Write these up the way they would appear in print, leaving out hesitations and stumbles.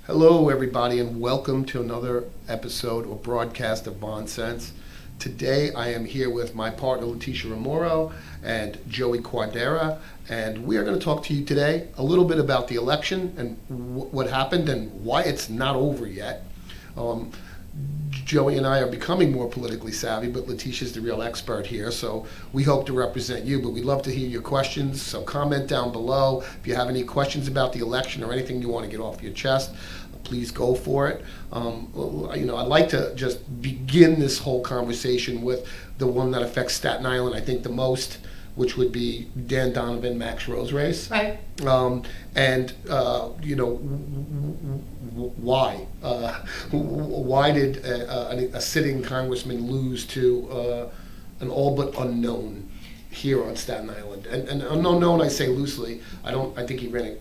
Hello, everybody, and welcome to another episode or broadcast of VONSense. Today, I am here with my partner, Leticia Romero, and Joey Quadera, and we are going to talk to you today a little bit about the election and what happened and why it's not over yet. Joey and I are becoming more politically savvy, but Leticia's the real expert here, so we hope to represent you. But we'd love to hear your questions, so comment down below. If you have any questions about the election or anything you want to get off your chest, please go for it. I'd like to just begin this whole conversation with the one that affects Staten Island, I think, the most, which would be Dan Donovan, Max Rose race. Right. Why? Why did a sitting congressman lose to an all but unknown here on Staten Island? And unknown, I say loosely. I think he ran a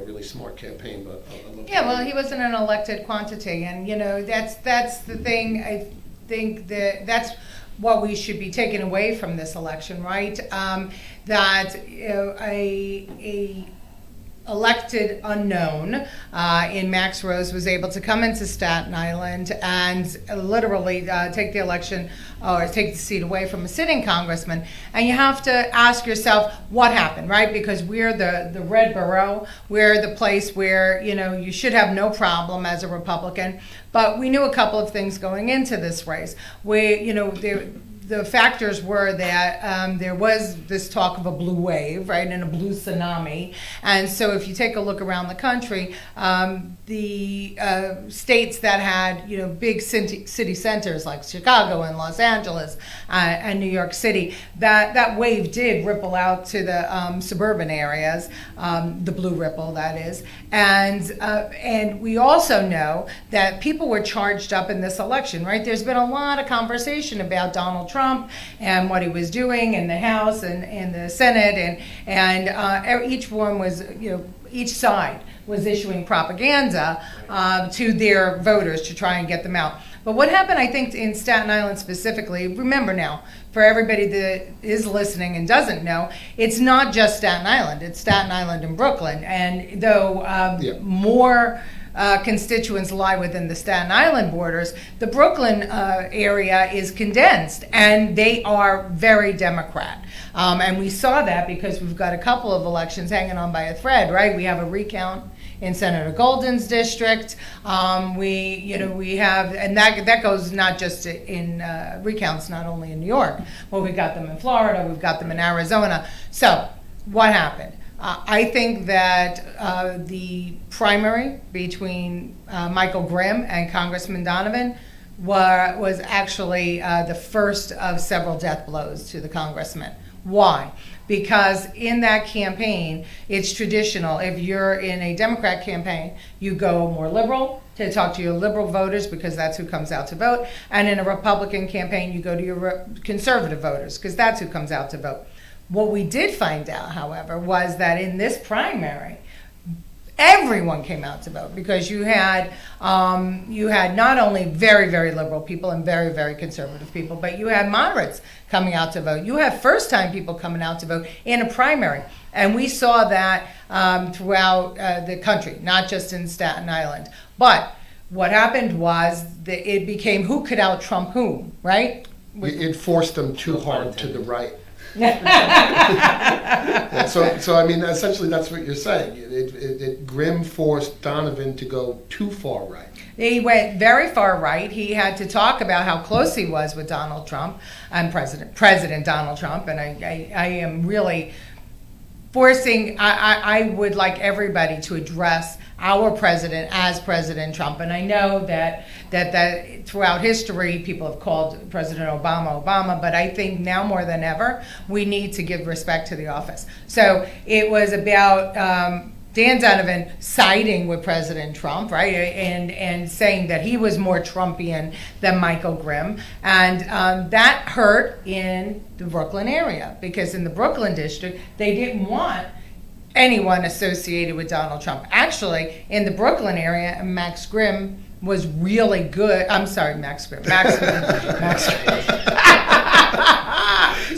really smart campaign, but Well, he wasn't an elected quantity, and that's the thing. I think that's what we should be taking away from this election, right? That a elected unknown in Max Rose was able to come into Staten Island and literally take the election or take the seat away from a sitting congressman. And you have to ask yourself what happened, right? Because we're the red borough. We're the place where, you should have no problem as a Republican. But we knew a couple of things going into this race. The factors were that there was this talk of a blue wave, right, and a blue tsunami. And so if you take a look around the country, the states that had, big city centers like Chicago and Los Angeles and New York City, that wave did ripple out to the suburban areas, the blue ripple, that is. And we also know that people were charged up in this election, right? There's been a lot of conversation about Donald Trump and what he was doing in the House and the Senate, and each one was, each side was issuing propaganda to their voters to try and get them out. But what happened, I think, in Staten Island specifically, remember now, for everybody that is listening and doesn't know, it's not just Staten Island, it's Staten Island and Brooklyn. And though more constituents lie within the Staten Island borders, the Brooklyn area is condensed, and they are very Democrat. And we saw that because we've got a couple of elections hanging on by a thread, right? We have a recount in Senator Golden's district. We have, and that goes not just in recounts, not only in New York, but we've got them in Florida, we've got them in Arizona. So what happened? I think that the primary between Michael Grimm and Congressman Donovan was actually the first of several death blows to the congressman. Why? Because in that campaign, it's traditional. If you're in a Democrat campaign, you go more liberal to talk to your liberal voters because that's who comes out to vote. And in a Republican campaign, you go to your conservative voters because that's who comes out to vote. What we did find out, however, was that in this primary, everyone came out to vote because you had not only very, very liberal people and very, very conservative people, but you had moderates coming out to vote. You have first-time people coming out to vote in a primary. And we saw that throughout the country, not just in Staten Island. But what happened was that it became who could out-Trump whom, right? It forced them too hard to the right. So I mean, essentially, that's what you're saying. Grimm forced Donovan to go too far right. He went very far right. He had to talk about how close he was with Donald Trump and President Donald Trump. And I am really forcing. I would like everybody to address our president as President Trump. And I know that throughout history, people have called President Obama, but I think now more than ever, we need to give respect to the office. So it was about Dan Donovan siding with President Trump, right, and saying that he was more Trumpian than Michael Grimm. And that hurt in the Brooklyn area, because in the Brooklyn district, they didn't want anyone associated with Donald Trump. Actually, in the Brooklyn area, Max Grimm was really good. I'm sorry, Max Grimm. Max Grimm.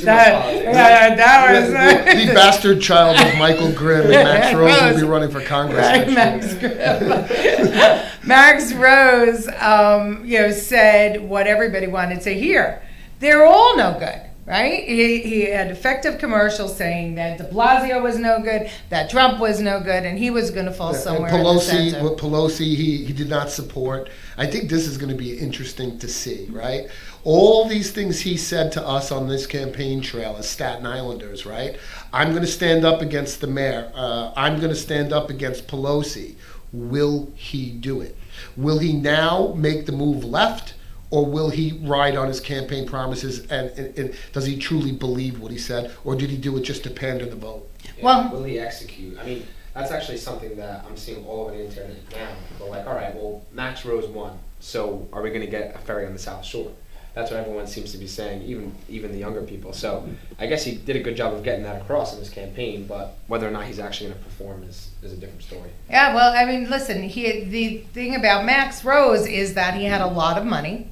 The bastard child of Michael Grimm and Max Rose will be running for Congress next year. Max Rose, said what everybody wanted to hear. They're all no good. Right? He had effective commercials saying that de Blasio was no good, that Trump was no good, and he was going to fall somewhere in the center. Pelosi, he did not support. I think this is going to be interesting to see, right? All these things he said to us on this campaign trail as Staten Islanders, right? I'm going to stand up against the mayor. I'm going to stand up against Pelosi. Will he do it? Will he now make the move left? Or will he ride on his campaign promises, and does he truly believe what he said, or did he do it just to pander the vote? Yeah, well, will he execute? I mean, that's actually something that I'm seeing all over the internet now. People are like, all right, well, Max Rose won, so are we going to get a ferry on the South Shore? That's what everyone seems to be saying, even the younger people. So I guess he did a good job of getting that across in his campaign, but whether or not he's actually going to perform is a different story. Yeah, well, I mean, listen, the thing about Max Rose is that he had a lot of money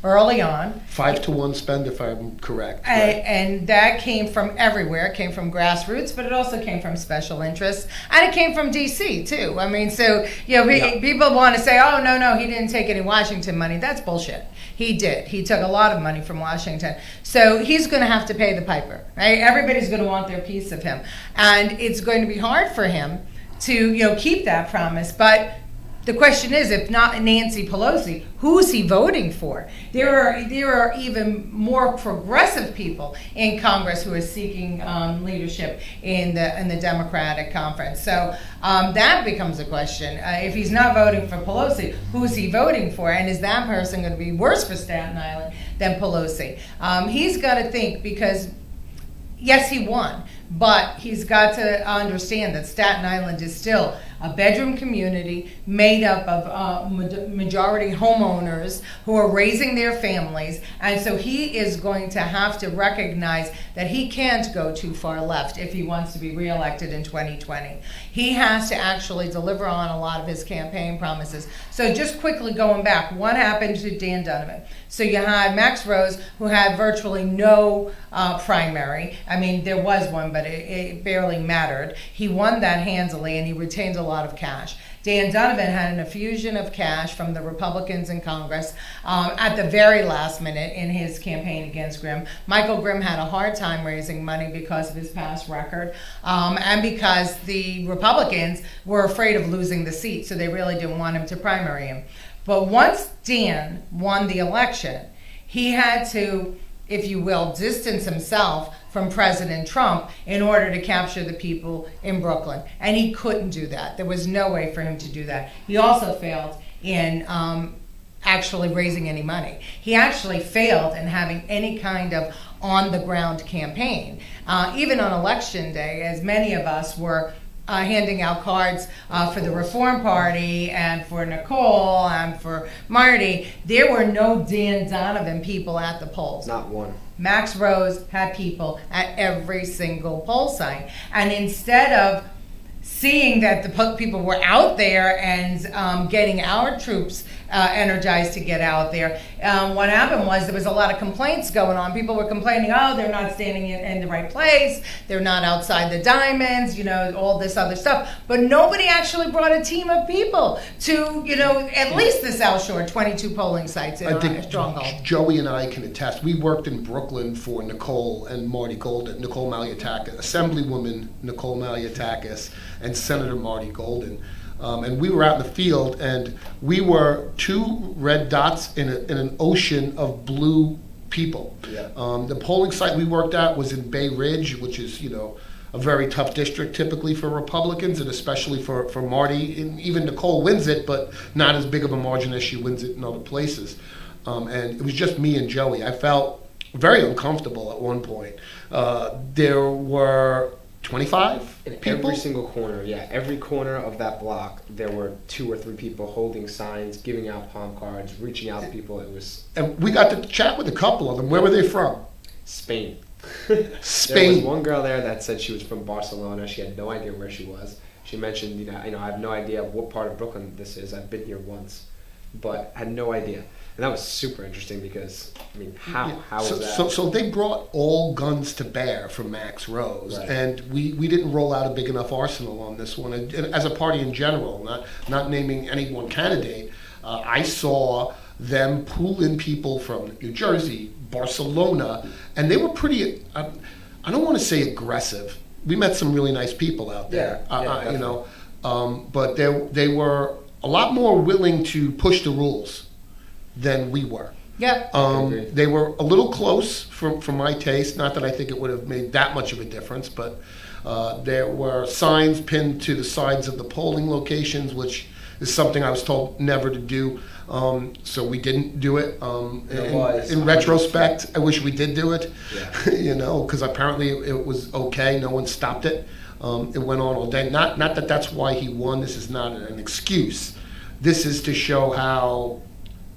early on. 5-to-1 spend, if I'm correct. Right? And that came from everywhere. It came from grassroots, but it also came from special interests. And it came from D.C., too. I mean, so, people want to say, oh, no, he didn't take any Washington money. That's bullshit. He did. He took a lot of money from Washington. So he's going to have to pay the piper, right? Everybody's going to want their piece of him. And it's going to be hard for him to, keep that promise. But the question is, if not Nancy Pelosi, who's he voting for? There are even more progressive people in Congress who are seeking leadership in the Democratic conference. So that becomes a question. If he's not voting for Pelosi, who's he voting for? And is that person going to be worse for Staten Island than Pelosi? He's got to think, because yes, he won, but he's got to understand that Staten Island is still a bedroom community made up of majority homeowners who are raising their families, and so he is going to have to recognize that he can't go too far left if he wants to be reelected in 2020. He has to actually deliver on a lot of his campaign promises. So just quickly going back, what happened to Dan Donovan? So you had Max Rose, who had virtually no primary. I mean, there was one, but it barely mattered. He won that handily, and he retained a lot of cash. Dan Donovan had an infusion of cash from the Republicans in Congress at the very last minute in his campaign against Grimm. Michael Grimm had a hard time raising money because of his past record, and because the Republicans were afraid of losing the seat, so they really didn't want him to primary him. But once Dan won the election, he had to, if you will, distance himself from President Trump in order to capture the people in Brooklyn. And he couldn't do that. There was no way for him to do that. He also failed in actually raising any money. He actually failed in having any kind of on-the-ground campaign. Even on Election Day, as many of us were handing out cards for the Reform Party and for Nicole and for Marty, there were no Dan Donovan people at the polls. Not one. Max Rose had people at every single poll site. And instead of seeing that the people were out there and getting our troops energized to get out there, what happened was there was a lot of complaints going on. People were complaining, oh, they're not standing in the right place, they're not outside the diamonds, all this other stuff. But nobody actually brought a team of people to, at least the South Shore, 22 polling sites in I Stronghold. think Joey and I can attest. We worked in Brooklyn for Nicole and Marty Golden, Nicole Malliotakis, Assemblywoman Nicole Malliotakis, and Senator Marty Golden. And we were out in the field, and we were two red dots in an ocean of blue people. Yeah. The polling site we worked at was in Bay Ridge, which is, a very tough district typically for Republicans, and especially for Marty. And even Nicole wins it, but not as big of a margin as she wins it in other places. And it was just me and Joey. I felt very uncomfortable at one point. There were 25 in people? Every single corner, every corner of that block, there were 2 or 3 people holding signs, giving out palm cards, reaching out to people. It was... And we got to chat with a couple of them. Where were they from? Spain. Spain. There was one girl there that said she was from Barcelona. She had no idea where she was. She mentioned, I have no idea what part of Brooklyn this is. I've been here once, but had no idea. And that was super interesting because, I mean, how so, was that? So they brought all guns to bear for Max Rose, Right. and we didn't roll out a big enough arsenal on this one. And as a party in general, not naming any one candidate, I saw them pull in people from New Jersey, Barcelona, and they were pretty, I don't want to say aggressive. We met some really nice people out there, you know, but they were a lot more willing to push the rules than we were. Yeah. They were a little close for my taste. Not that I think it would have made that much of a difference, but there were signs pinned to the sides of the polling locations, which is something I was told never to do. So we didn't do it. In retrospect, I wish we did do it, you know, because apparently it was okay. No one stopped it. It went on all day. Not that that's why he won. This is not an excuse. This is to show how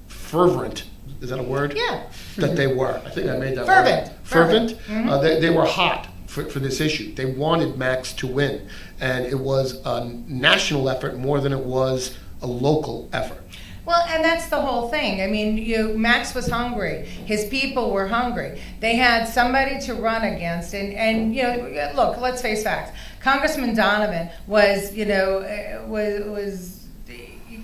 fervent, is that a word? Yeah. That they were. I think I made that Fervent. word. Fervent. Mm-hmm. They were hot for this issue. They wanted Max to win. And it was a national effort more than it was a local effort. Well, and that's the whole thing. I mean, Max was hungry. His people were hungry. They had somebody to run against. And you know, look, let's face facts. Congressman Donovan was, you know,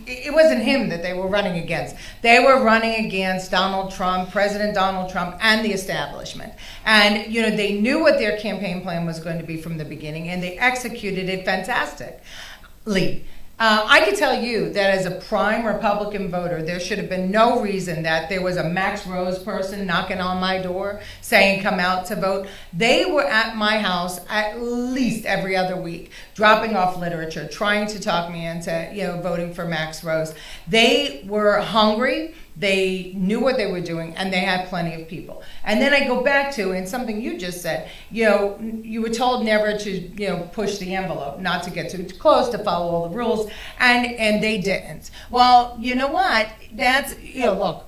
it wasn't him that they were running against. They were running against Donald Trump, President Donald Trump, and the establishment. And, you know, they knew what their campaign plan was going to be from the beginning, and they executed it fantastically. I can tell you that as a prime Republican voter, there should have been no reason that there was a Max Rose person knocking on my door saying come out to vote. They were at my house at least every other week, dropping off literature, trying to talk me into, you know, voting for Max Rose. They were hungry. They knew what they were doing, and they had plenty of people. And then I go back to, and something you just said, you know, you were told never to, you know, push the envelope, not to get too close, to follow all the rules, and they didn't. Well, you know what? That's, you know, look,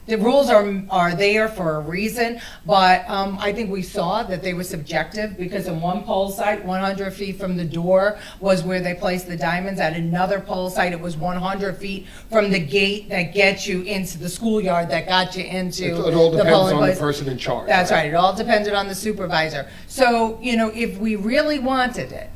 the rules are there for a reason, but I think we saw that they were subjective because in one poll site, 100 feet from the door was where they placed the diamonds. At another poll site, it was 100 feet from the gate that gets you into the schoolyard that got you into It all the depends polling on place. the person in charge. That's right. It all depended on the supervisor. So, you know, if we really wanted it,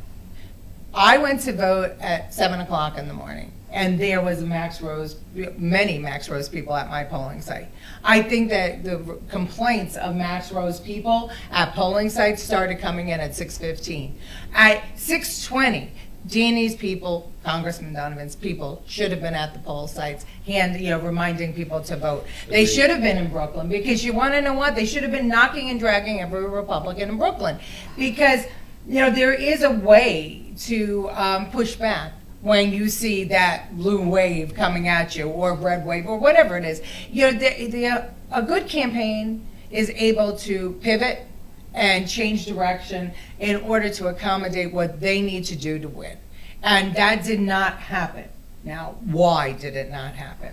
I went to vote at 7 o'clock in the morning. And there was many Max Rose people at my polling site. I think that the complaints of Max Rose people at polling sites started coming in at 6:15. At 6:20, Jeannie's people, Congressman Donovan's people, should have been at the poll sites, reminding people to vote. They should have been in Brooklyn, because you want to know what? They should have been knocking and dragging every Republican in Brooklyn, because, you know, there is a way to push back when you see that blue wave coming at you, or red wave, or whatever it is. You know, a good campaign is able to pivot and change direction in order to accommodate what they need to do to win. And that did not happen. Now, why did it not happen?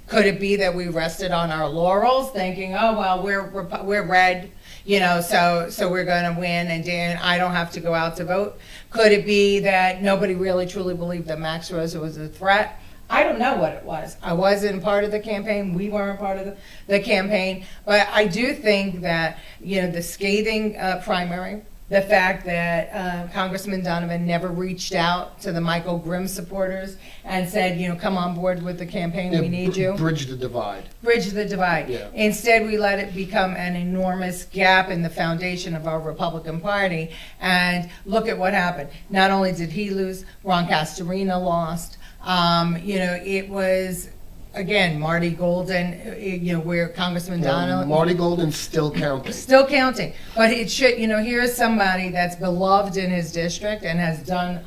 Could it be that we rested on our laurels, thinking, oh, well, we're red, you know, so we're going to win, and Dan, I don't have to go out to vote? Could it be that nobody really truly believed that Max Rose was a threat? I don't know what it was. I wasn't part of the campaign. We weren't part of the campaign. But I do think that, you know, the scathing primary, the fact that Congressman Donovan never reached out to the Michael Grimm supporters and said, you know, come on board with the campaign, we need you. Bridge the divide. Bridge the divide. Yeah. Instead, we let it become an enormous gap in the foundation of our Republican Party. And look at what happened. Not only did he lose, Ron Castorina lost. You know, it was, again, Marty Golden, you know, where Congressman Donald. Marty Golden's still counting. Still counting. But it should, you know, here's somebody that's beloved in his district and has done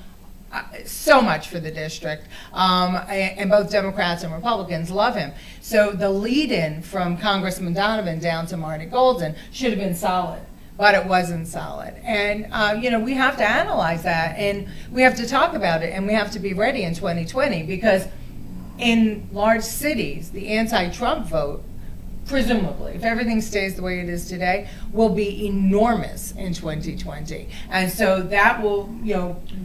so much for the district. And both Democrats and Republicans love him. So the lead-in from Congressman Donovan down to Marty Golden should have been solid. But it wasn't solid. And, you know, we have to analyze that, and we have to talk about it, and we have to be ready in 2020, because in large cities, the anti-Trump vote presumably, if everything stays the way it is today, will be enormous in 2020. And so that will,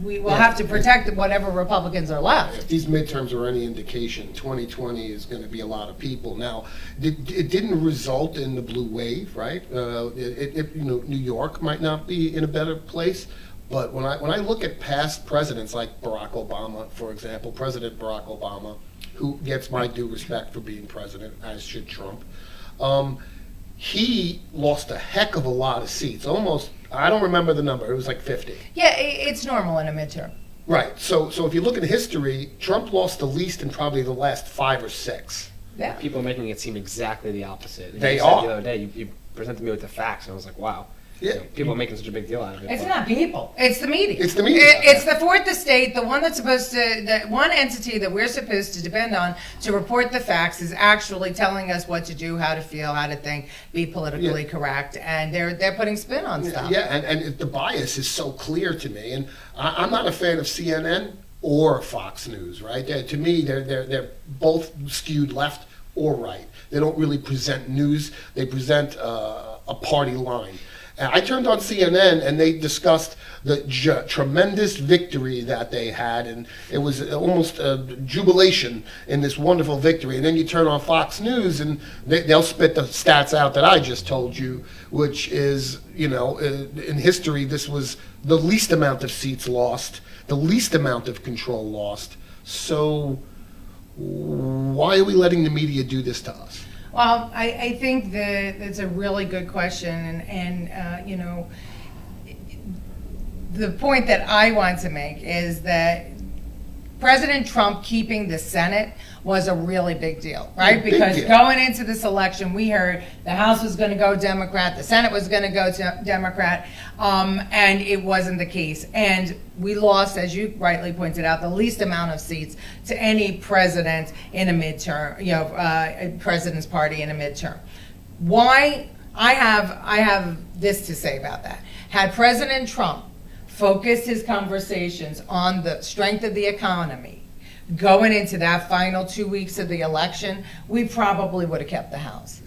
we will have to protect whatever Republicans are left. If these midterms are any indication, 2020 is going to be a lot of people. Now, it didn't result in the blue wave, right? New York might not be in a better place. But when I look at past presidents like Barack Obama, for example, President Barack Obama, who gets my due respect for being president, as should Trump, he lost a heck of a lot of seats. Almost, I don't remember the number, it was like 50. Yeah, it's normal in a midterm. Right, so if you look at history, Trump lost the least in probably the last 5 or 6. Yeah. People are making it seem exactly the opposite. And They you said are. the other day, you presented me with the facts, and I was like, wow. Yeah. People are making such a big deal out of it. It's but- not people. It's the media. It's the media. It's the fourth estate, the one that's supposed to, the one entity that we're supposed to depend on to report the facts is actually telling us what to do, how to feel, how to think, be politically correct, and they're putting spin on stuff. Yeah, and the bias is so clear to me, and I'm not a fan of CNN or Fox News, right? To me, they're both skewed left or right. They don't really present news. They present a party line. And I turned on CNN, and they discussed the tremendous victory that they had, and it was almost a jubilation in this wonderful victory. And then you turn on Fox News, and they'll spit the stats out that I just told you, which is, in history, this was the least amount of seats lost, the least amount of control lost. So why are we letting the media do this to us? Well, I think that it's a really good question, and the point that I want to make is that President Trump keeping the Senate was a really big deal, right? Big Because deal. going into this election, we heard the House was going to go Democrat, the Senate was going to go Democrat, and it wasn't the case. And we lost, as you rightly pointed out, the least amount of seats to any president in a midterm, a president's party in a midterm. Why? I have this to say about that. Had President Trump focused his conversations on the strength of the economy going into that final 2 weeks of the election, we probably would have kept the House.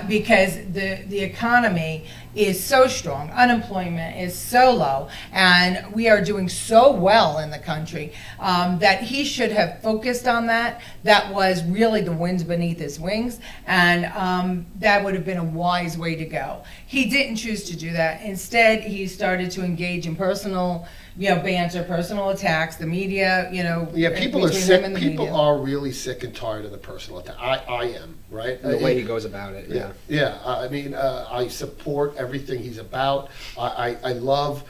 Because the economy is so strong, unemployment is so low, and we are doing so well in the country that he should have focused on that. That was really the wind beneath his wings, and that would have been a wise way to go. He didn't choose to do that. Instead, he started to engage in personal banter, personal attacks, the media, Yeah, people are between sick. him and the People media. are really sick and tired of the personal attack. I am, right? The way he goes about it, yeah. Yeah. I mean, I support everything he's about. I love,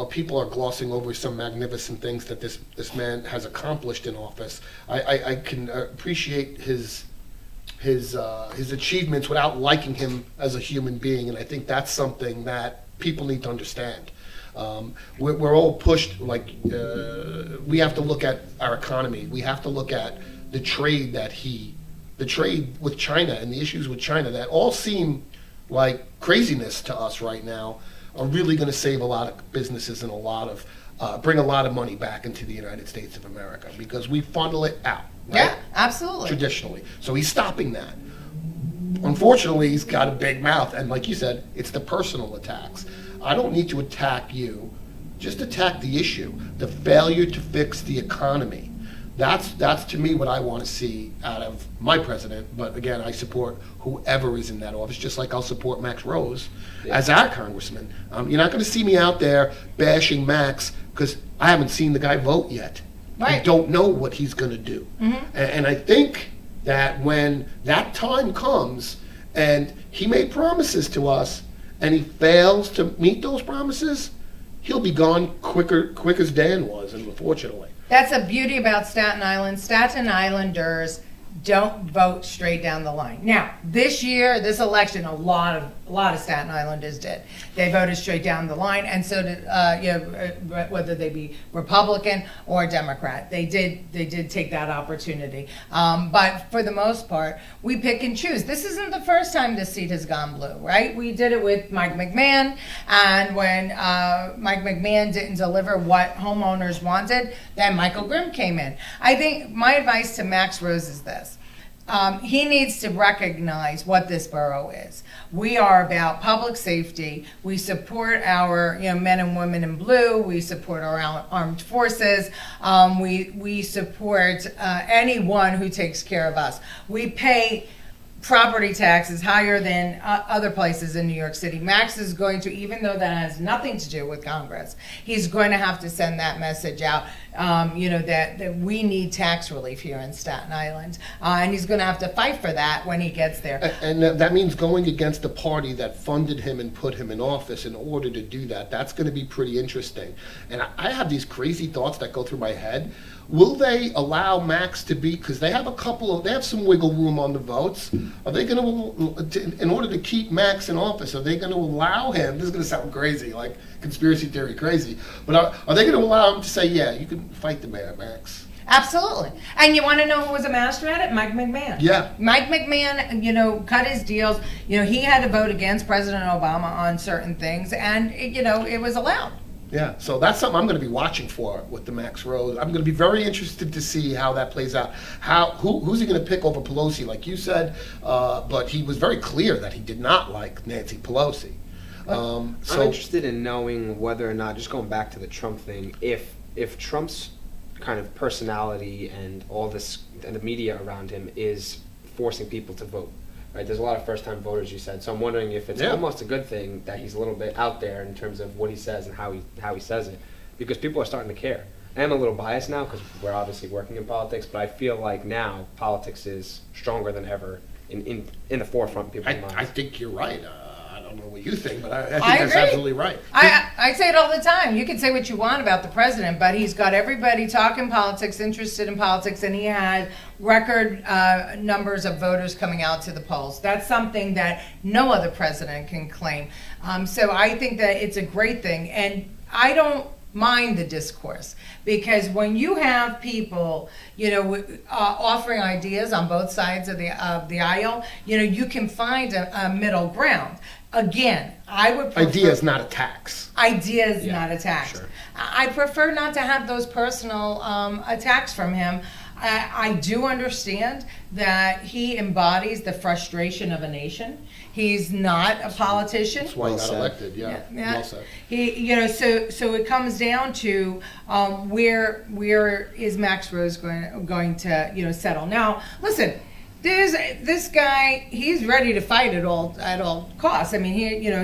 people are glossing over some magnificent things that this man has accomplished in office. I can appreciate his achievements without liking him as a human being, and I think that's something that people need to understand. We're all pushed, we have to look at our economy. We have to look at the trade the trade with China and the issues with China that all seem like craziness to us right now are really going to save a lot of businesses and bring a lot of money back into the United States of America because we funnel it out. Right? Yeah, absolutely. Traditionally. So he's stopping that. Unfortunately, he's got a big mouth, and like you said, it's the personal attacks. I don't need to attack you, just attack the issue, the failure to fix the economy. That's to me what I want to see out of my president, but again, I support whoever is in that office, just like I'll support Max Rose as our congressman. You're not going to see me out there bashing Max, because I haven't seen the guy vote yet. I Right. don't know what he's going to do. And I think that when that time comes and he made promises to us and he fails to meet those promises, he'll be gone quick as Dan was, unfortunately. That's the beauty about Staten Island. Staten Islanders don't vote straight down the line. Now, this year, this election, a lot of Staten Islanders did. They voted straight down the line, and so did whether they be Republican or Democrat. They did take that opportunity. But for the most part, we pick and choose. This isn't the first time this seat has gone blue, right? We did it with Mike McMahon, and when Mike McMahon didn't deliver what homeowners wanted, then Michael Grimm came in. I think my advice to Max Rose is this. he needs to recognize what this borough is. We are about public safety. We support our men and women in blue. We support our armed forces. We support anyone who takes care of us. We pay property taxes higher than other places in New York City. Max is going to, even though that has nothing to do with Congress, he's going to have to send that message out, that we need tax relief here in Staten Island. And he's going to have to fight for that when he gets there. And that means going against the party that funded him and put him in office in order to do that. That's going to be pretty interesting. And I have these crazy thoughts that go through my head. Will they allow Max to be, because they have some wiggle room on the votes. Are they going to, in order to keep Max in office, are they going to allow him, this is going to sound crazy, like conspiracy theory crazy, but are they going to allow him to say, yeah, you can fight the mayor, Max? Absolutely. And you want to know who was a master at it? Mike McMahon. Yeah. Mike McMahon, cut his deals. He had to vote against President Obama on certain things, and, it was allowed. Yeah, so that's something I'm going to be watching for with the Max Rose. I'm going to be very interested to see how that plays out. Who's he going to pick over Pelosi, like you said? But he was very clear that he did not like Nancy Pelosi. I'm interested in knowing whether or not, just going back to the Trump thing, if Trump's kind of personality and all this, and the media around him is forcing people to vote. Right, there's a lot of first-time voters, you said. So I'm wondering if it's almost a good thing that he's a little bit out there in terms of what he says and how he says it, because people are starting to care. I am a little biased now because we're obviously working in politics, but I feel like now politics is stronger than ever in the forefront of people's minds. I think you're right. I don't know what you think, but I think I that's agree. absolutely right. I say it all the time. You can say what you want about the president, but he's got everybody talking politics, interested in politics, and he had record numbers of voters coming out to the polls. That's something that no other president can claim. So I think that it's a great thing, and I don't mind the discourse, because when you have people, offering ideas on both sides of the aisle, you can find a middle ground. Again, I would prefer... Ideas, not attacks. Ideas, not attacks. Sure. I prefer not to have those personal attacks from him. I do understand that he embodies the frustration of a nation. He's not a politician. That's why he got elected, yeah. Well said. So it comes down to where is Max Rose going to settle. Now, listen, there's this guy. He's ready to fight at all costs. I mean,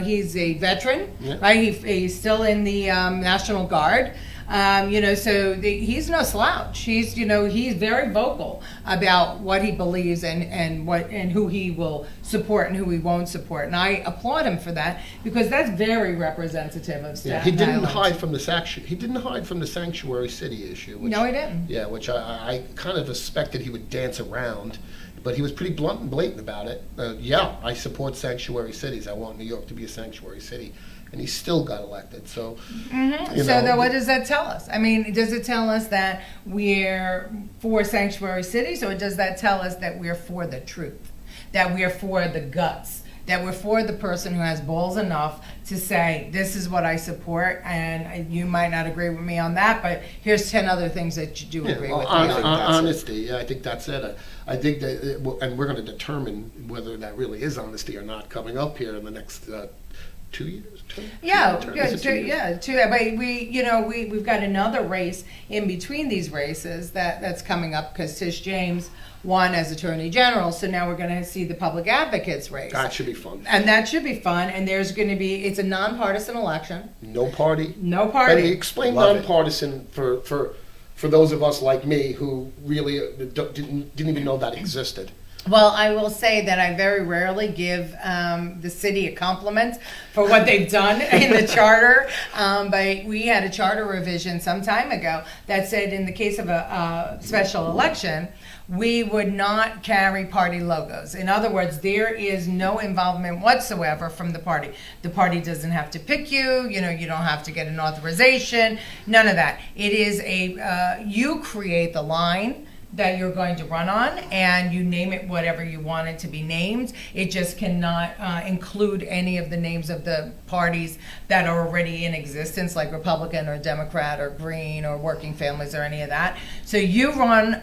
he's a veteran, right? He's still in the National Guard. He's no slouch. He's very vocal about what he believes and who he will support and who he won't support. And I applaud him for that, because that's very representative of Staten Island. He didn't hide from the sanctuary city issue. No, he didn't. Yeah, which I kind of suspected he would dance around, but he was pretty blunt and blatant about it. I support sanctuary cities. I want New York to be a sanctuary city. And he still got elected. So, what does that tell us? I mean, does it tell us that we're for sanctuary cities, or does that tell us that we're for the truth, that we're for the guts, that we're for the person who has balls enough to say, this is what I support, and you might not agree with me on that, but here's 10 other things that you do agree with me on. Honesty, I think that's it. I think that, and we're going to determine whether that really is honesty or not coming up here in the next 2 years. But we've got another race in between these races that's coming up, because Tish James won as Attorney General, so now we're going to see the public advocates race. That should be fun. And that should be fun, and there's going to be, it's a nonpartisan election. No party. No party. And explain nonpartisan for those of us like me who really didn't even know that existed. Well, I will say that I very rarely give the city a compliment for what they've done in the charter, but we had a charter revision some time ago that said in the case of a special election, we would not carry party logos. In other words, there is no involvement whatsoever from the party. The party doesn't have to pick you, you don't have to get an authorization, none of that. It is you create the line that you're going to run on, and you name it whatever you want it to be named. It just cannot include any of the names of the parties that are already in existence, like Republican or Democrat or Green or Working Families or any of that. So you run,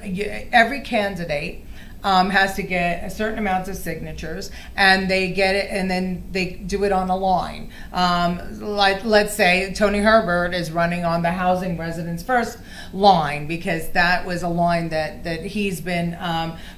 every candidate has to get a certain amount of signatures, and they get it, and then they do it on a line. Like, let's say Tony Herbert is running on the Housing Residents First line, because that was a line that he's been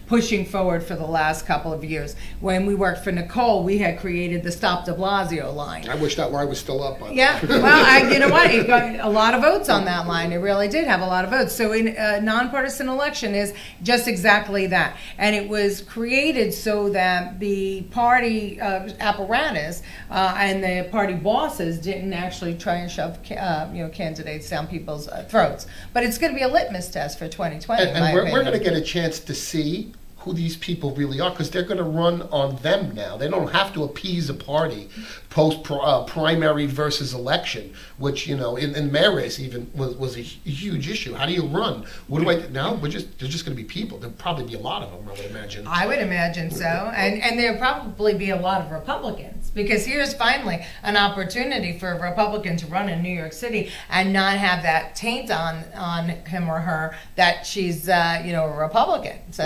pushing forward for the last couple of years. When we worked for Nicole, we had created the Stop de Blasio line. I wish that line was still up. Yeah, well, you know what? It got a lot of votes on that line. It really did have a lot of votes. So a nonpartisan election is just exactly that. And it was created so that the party apparatus and the party bosses didn't actually try and shove candidates down people's throats. But it's going to be a litmus test for 2020. And we're going to get a chance to see who these people really are, because they're going to run on them now. They don't have to appease a party post primary versus election, which, in mayor race even was a huge issue. How do you run? What do I do now? There's just going to be people. There'll probably be a lot of them, I would imagine. I would imagine so, and there'll probably be a lot of Republicans, because here's finally an opportunity for a Republican to run in New York City and not have that taint on him or her that she's a Republican. So.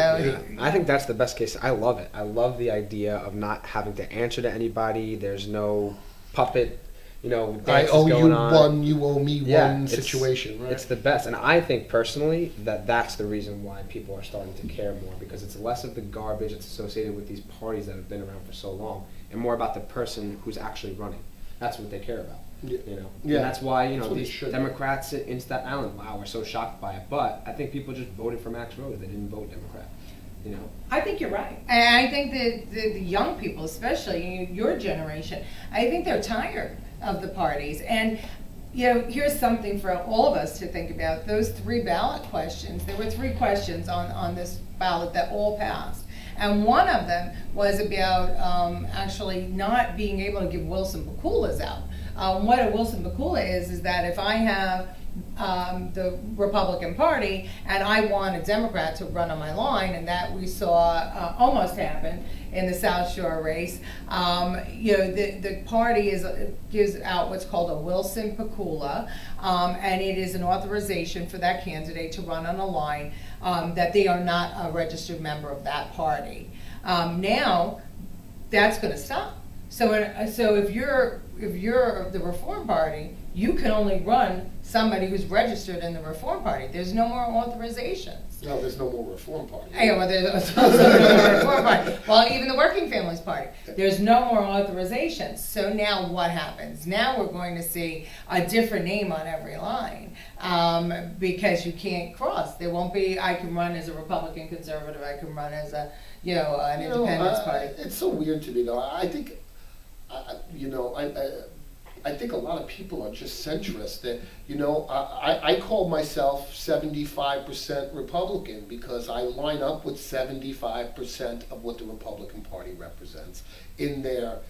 Yeah. I think that's the best case. I love it. I love the idea of not having to answer to anybody. There's no puppet, dances I owe going you on. one, you owe me one it's- situation, right? It's the best. And I think personally that's the reason why people are starting to care more, because it's less of the garbage that's associated with these parties that have been around for so long, and more about the person who's actually running. That's what they care about. Yeah. Yeah. Yeah. And that's why, That's what it these should be. Democrats in Staten Island, wow, we're so shocked by it. But I think people just voted for Max Rose. They didn't vote Democrat. I think you're right. And I think that the young people, especially your generation, I think they're tired of the parties. And, here's something for all of us to think about. Those 3 ballot questions, there were 3 questions on this ballot that all passed. And one of them was about actually not being able to give Wilson Paculas out. What a Wilson Pacula is that if I have the Republican Party and I want a Democrat to run on my line, and that we saw almost happen in the South Shore race, the party gives out what's called a Wilson Pacula, and it is an authorization for that candidate to run on a line that they are not a registered member of that party. Now, that's going to stop. So if you're the Reform Party, you can only run somebody who's registered in the Reform Party. There's no more authorizations. No, there's no more Reform Party. Yeah, well, there's also no more Reform Party. Well, even the Working Families Party, there's no more authorizations. So now what happens? Now we're going to see a different name on every line, because you can't cross. There won't be, I can run as a Republican conservative, I can run as an independence party. It's so weird to me, though. I think, I think a lot of people are just centrist. That I call myself 75% Republican because I line up with 75% of what the Republican Party represents in their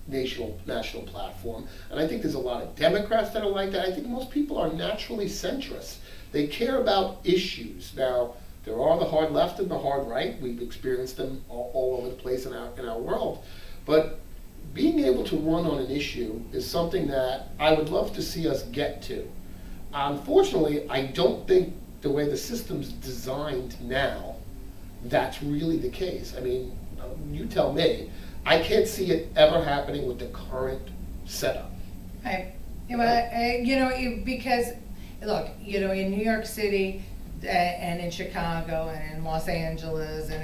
national platform. And I think there's a lot of Democrats that are like that. I think most people are naturally centrist. They care about issues. Now, there are the hard left and the hard right. We've experienced them all over the place in our world. But being able to run on an issue is something that I would love to see us get to. Unfortunately, I don't think the way the system's designed now, that's really the case. I mean, you tell me. I can't see it ever happening with the current setup. Right. Because, look, in New York City and in Chicago and in Los Angeles and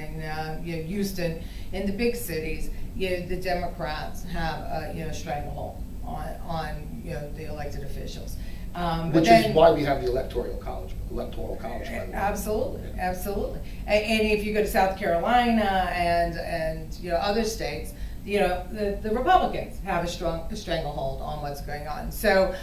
in Houston, in the big cities, the Democrats have a stranglehold on the elected officials. Which is why we have the electoral college. By the way. Absolutely. And if you go to South Carolina and other states, the Republicans have a stranglehold on what's going on. So,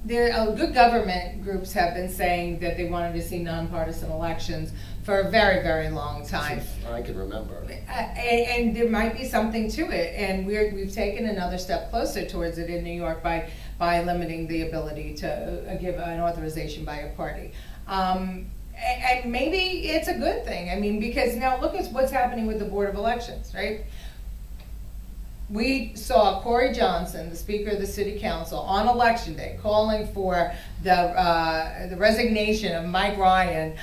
good government groups have been saying that they wanted to see nonpartisan elections for a very, very long time. I can remember. And there might be something to it, and we've taken another step closer towards it in New York by limiting the ability to give an authorization by a party. And maybe it's a good thing. I mean, because now look at what's happening with the Board of Elections, right? we saw Corey Johnson, the Speaker of the City Council, on Election Day, calling for the resignation of Mike Ryan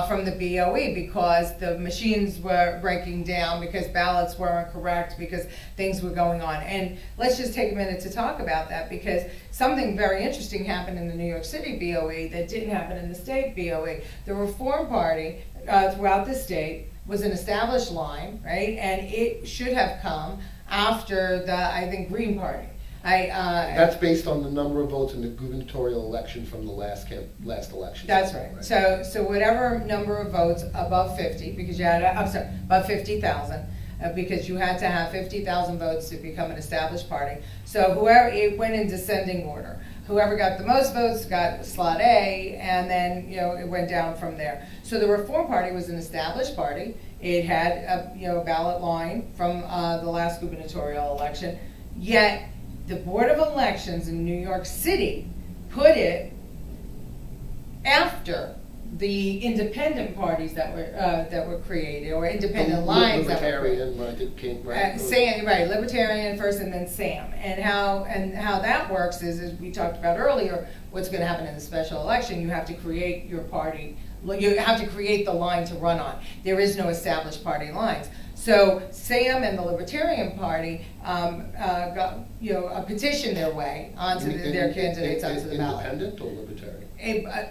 from the BOE because the machines were breaking down, because ballots weren't correct, because things were going on. And let's just take a minute to talk about that, because something very interesting happened in the New York City BOE that didn't happen in the state BOE. The Reform Party throughout the state was an established line, right? And it should have come after the, I think, Green Party. That's based on the number of votes in the gubernatorial election from the last election. That's right. So whatever number of votes above 50, because you had, above 50,000, because you had to have 50,000 votes to become an established party. So whoever, it went in descending order. Whoever got the most votes got slot A, and then, it went down from there. So the Reform Party was an established party. It had a ballot line from the last gubernatorial election. Yet the Board of Elections in New York City put it after the independent parties that were created, or independent lines that were created. Libertarian first, and then Sam. And how that works is, as we talked about earlier, what's going to happen in the special election. You have to create your party. You have to create the line to run on. There is no established party lines. So Sam and the Libertarian Party got petitioned their way onto their candidates onto the ballot. Independent or Libertarian?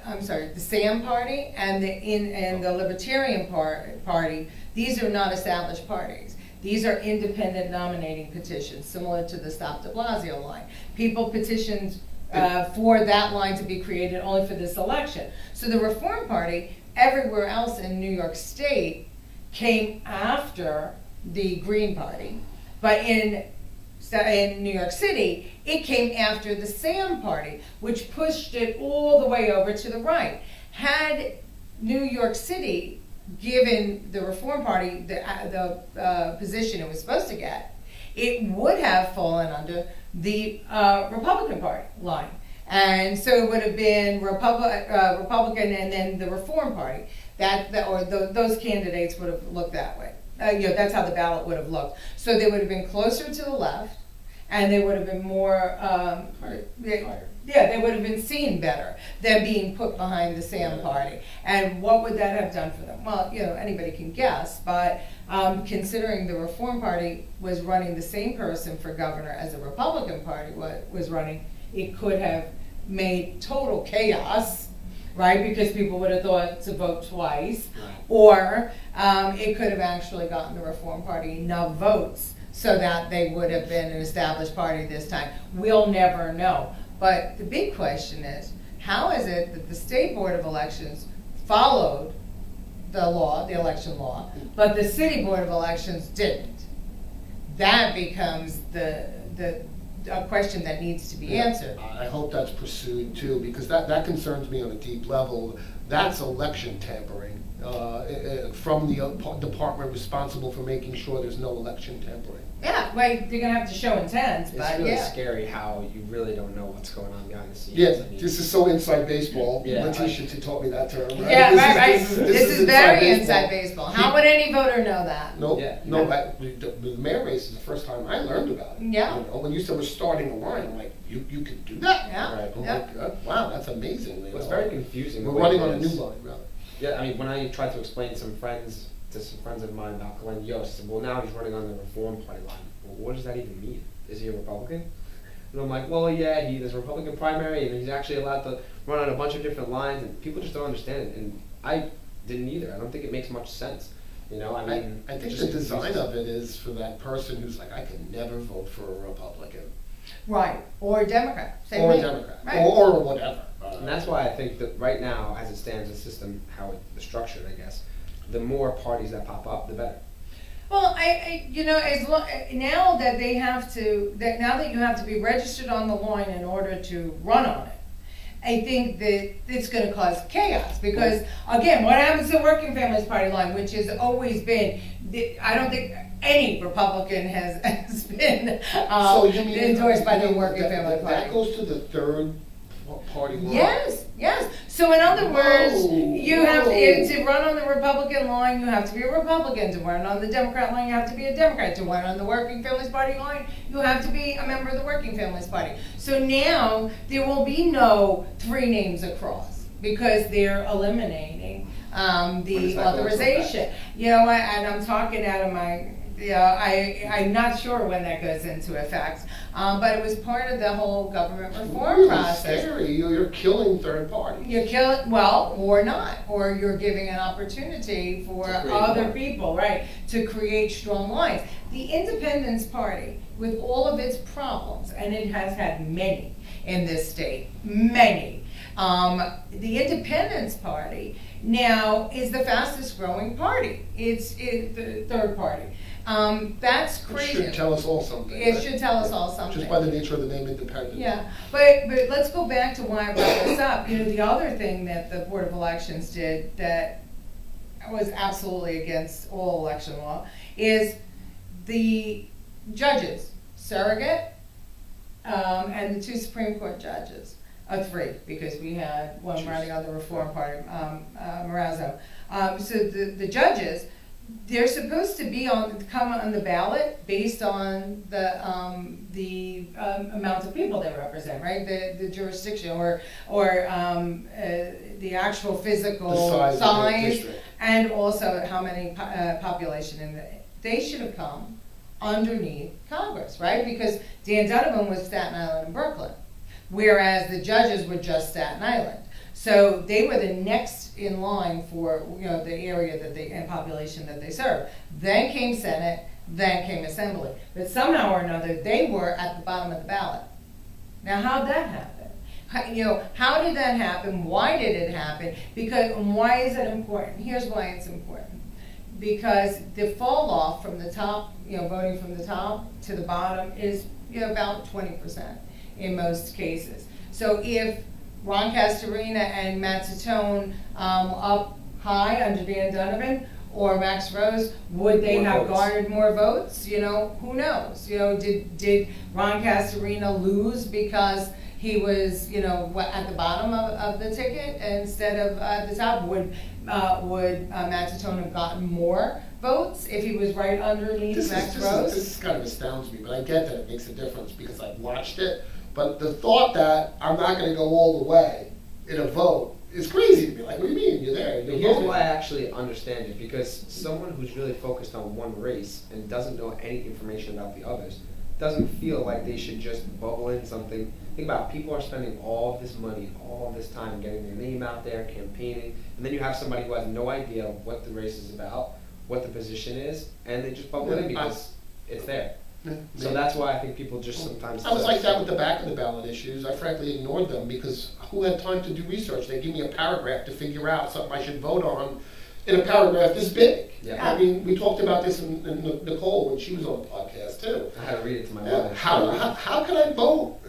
I'm sorry, the Sam Party and the Libertarian Party. These are not established parties. These are independent nominating petitions, similar to the Stop de Blasio line. People petitioned for that line to be created only for this election. So the Reform Party, everywhere else in New York State, came after the Green Party, but in New York City, it came after the Sam Party, which pushed it all the way over to the right. Had New York City given the Reform Party the position it was supposed to get, it would have fallen under the Republican Party line. And so it would have been Republican and then the Reform Party. Those candidates would have looked that way. That's how the ballot would have looked. So they would have been closer to the left, and they would have been more they would have been seen better than being put behind the Sam Party. And what would that have done for them? Well, anybody can guess, but considering the Reform Party was running the same person for governor as the Republican Party was running, it could have made total chaos, right? Because people would have thought to vote twice, or it could have actually gotten the Reform Party enough votes so that they would have been an established party this time. We'll never know. But the big question is, how is it that the State Board of Elections followed the law, the election law, but the City Board of Elections didn't? That becomes a question that needs to be answered. I hope that's pursued too, because that concerns me on a deep level. That's election tampering from the department responsible for making sure there's no election tampering. Yeah, right. They're gonna have to show intent, but it's really scary how you really don't know what's going on behind the scenes. Yeah, this is so inside baseball. Letitia taught me that term. Right? Yeah, right. This is very inside baseball. How would any voter know that? Nope. Yeah. No. The mayor race is the first time I learned about it. Yeah. When you said we're starting a line, I'm like, you can do that? Yeah. Right. Like, wow, that's amazing. Well, it's very confusing. We're running on a new line, rather. Yeah, I mean, when I tried to explain to some friends of mine about Glenn Yost, I said, well, now he's running on the Reform Party line. Well, what does that even mean? Is he a Republican? And I'm like, well, yeah, there's a Republican primary, and he's actually allowed to run on a bunch of different lines, and people just don't understand it. And I didn't either. I don't think it makes much sense. I mean, I think the design of it is for that person who's like, I can never vote for a Republican. Right, or a Democrat. Or a Democrat, right. or whatever. And that's why I think that right now, as it stands, the system, how it's structured, I guess, the more parties that pop up, the better. Well, now that you have to be registered on the line in order to run on it, I think that it's going to cause chaos because, again, what happens to the Working Families Party line, which has always been, I don't think any Republican has been endorsed by the Working Family Party. That goes to the third party line? Yes. So in other words, Whoa, you have whoa. to run on the Republican line, you have to be a Republican. To run on the Democrat line, you have to be a Democrat. To run on the Working Families Party line, you have to be a member of the Working Families Party. So now there will be no 3 names across because they're eliminating When is the that going into authorization. You know, and I'm talking out of my, I'm not sure when that goes into effect, but it was part of the whole government reform Really process. scary. You're killing third parties. You're killing, well, or not, or you're giving an opportunity for To create other more. people, right, to create strong lines. The Independence Party, with all of its problems, and it has had many in this state, many. The Independence Party now is the fastest growing party. It's the third party. That's It crazy. should tell us all something. It right? should tell us all something. Just by the nature of the name independent. Yeah, but let's go back to why I brought this up. You know, the other thing that the Board of Elections did that was absolutely against all election law is the judges, surrogate, and the 2 Supreme Court judges. 3, because we had one running on the Reform Party, Marazzo. So the judges, they're supposed to be come on the ballot based on the amount of people they represent, right? The jurisdiction or the actual physical The size of the district. and also how many population they should have come underneath Congress, right? Because Dan Donovan was Staten Island and Brooklyn, whereas the judges were just Staten Island. So they were the next in line for, you know, the area that they and population that they serve. Then came Senate, then came Assembly. But somehow or another, they were at the bottom of the ballot. Now, how'd that happen? How did that happen? Why did it happen? Why is it important? Here's why it's important. Because the fall off from the top, voting from the top to the bottom is about 20% in most cases. So if Ron Castorina and Matt Titone up high under Dan Donovan or Max Rose, would they More have votes. garnered more votes? Who knows? Did Ron Castorina lose because he was, at the bottom of the ticket instead of at the top? Would Matt Titone have gotten more votes if he was right underneath Max Rose? This kind of astounds me, but I get that it makes a difference because I've watched it. But the thought that I'm not going to go all the way in a vote is crazy to me. Like, what do you mean? You're there. But You're here's voting. why I actually understand it, because someone who's really focused on one race and doesn't know any information about the others doesn't feel like they should just bubble in something. Think about it, people are spending all of this money, all of this time getting their name out there, campaigning, and then you have somebody who has no idea what the race is about, what the position is, and they just bubble in because it's there. So that's why I think people just sometimes... I was like that with the back of the ballot issues. I frankly ignored them because who had time to do research? They give me a paragraph to figure out something I should vote on in a paragraph this big. Yeah. I mean, we talked about this in Nicole when she was on the podcast too. I had to read it to my mother. How can I vote?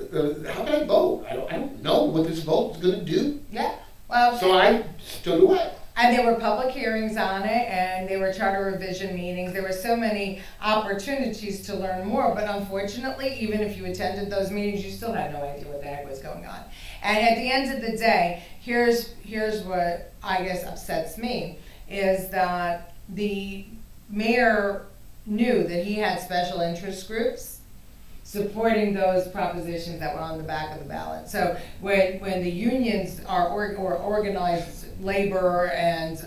How can I vote? I don't know what this vote is going to do. Yeah. Well, So I stood away. and there were public hearings on it, and there were charter revision meetings. There were so many opportunities to learn more, but unfortunately, even if you attended those meetings, you still had no idea what the heck was going on. And at the end of the day, here's what I guess upsets me, is that the mayor knew that he had special interest groups supporting those propositions that were on the back of the ballot. So when the unions are or organized labor and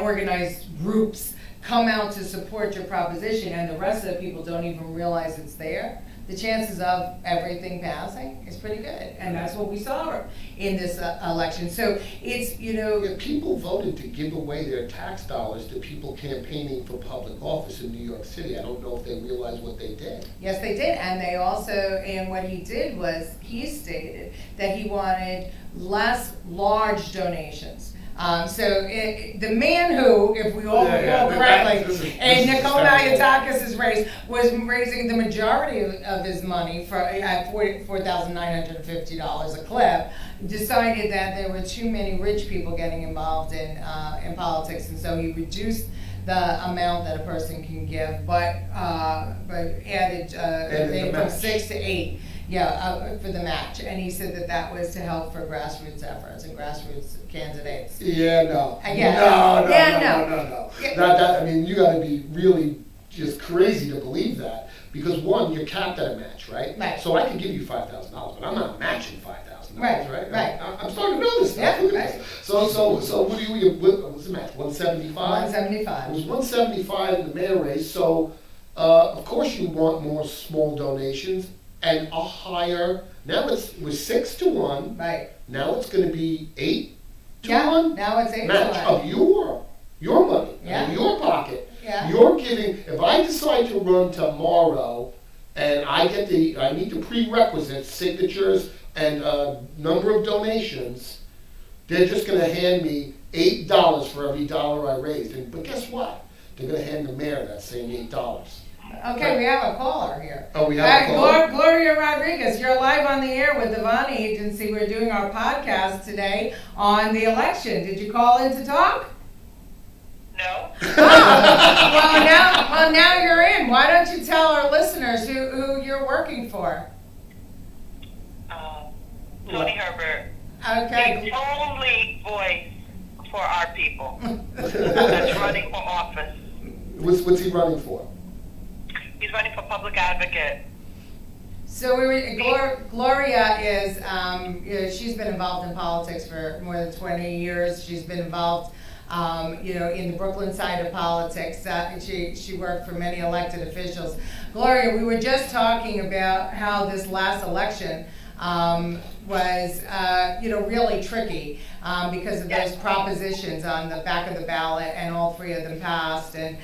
organized groups come out to support your proposition, and the rest of the people don't even realize it's there, the chances of everything passing is pretty good, and that's what we saw in this election. So it's If people voted to give away their tax dollars to people campaigning for public office in New York City, I don't know if they realize what they did. Yes, they did, and they also, and what he did was, he stated that he wanted less large donations. The man who, if we all recall correctly, in Nicole Malliotakis' race, was raising the majority of his money at $4,950 a clip, decided that there were too many rich people getting involved in politics, and so he reduced the amount that a person can give, but added maybe from 6 to 8. for the match. And he said that was to help for grassroots efforts and grassroots candidates. Yeah, no. Again. No. Yeah. That, I mean, you gotta be really just crazy to believe that, because one, you're capped at a match, right? Right. So I can give you $5,000, but I'm not matching $5,000, right? Right. I'm starting to know this stuff. Yeah, Look at right. this. So what do you, what's the match, 175? 175. It was 175 in the mayor race, so, of course you want more small donations and a higher, now it was 6-1. Right. Now it's gonna be 8-1. Yeah, now it's 8-1. Match of your money, Yeah. in your pocket. Yeah. You're giving, if I decide to run tomorrow and I need the prerequisites, signatures and number of donations, they're just gonna hand me $8 for every dollar I raised. But guess what? They're gonna hand the mayor that same $8. Okay, we have a caller here. Oh, we have a caller? Gloria Rodriguez, you're live on the air with the Vaughn Agency. We're doing our podcast today on the election. Did you call in to talk? No. Well, now you're in. Why don't you tell our listeners who you're working for? Tony Herbert. Okay. The only voice for our people that's running for office. What's he running for? He's running for public advocate. So Gloria is, she's been involved in politics for more than 20 years. She's been involved, in the Brooklyn side of politics. She worked for many elected officials. Gloria, we were just talking about how this last election was, really tricky because of those propositions on the back of the ballot, and all three of them passed. And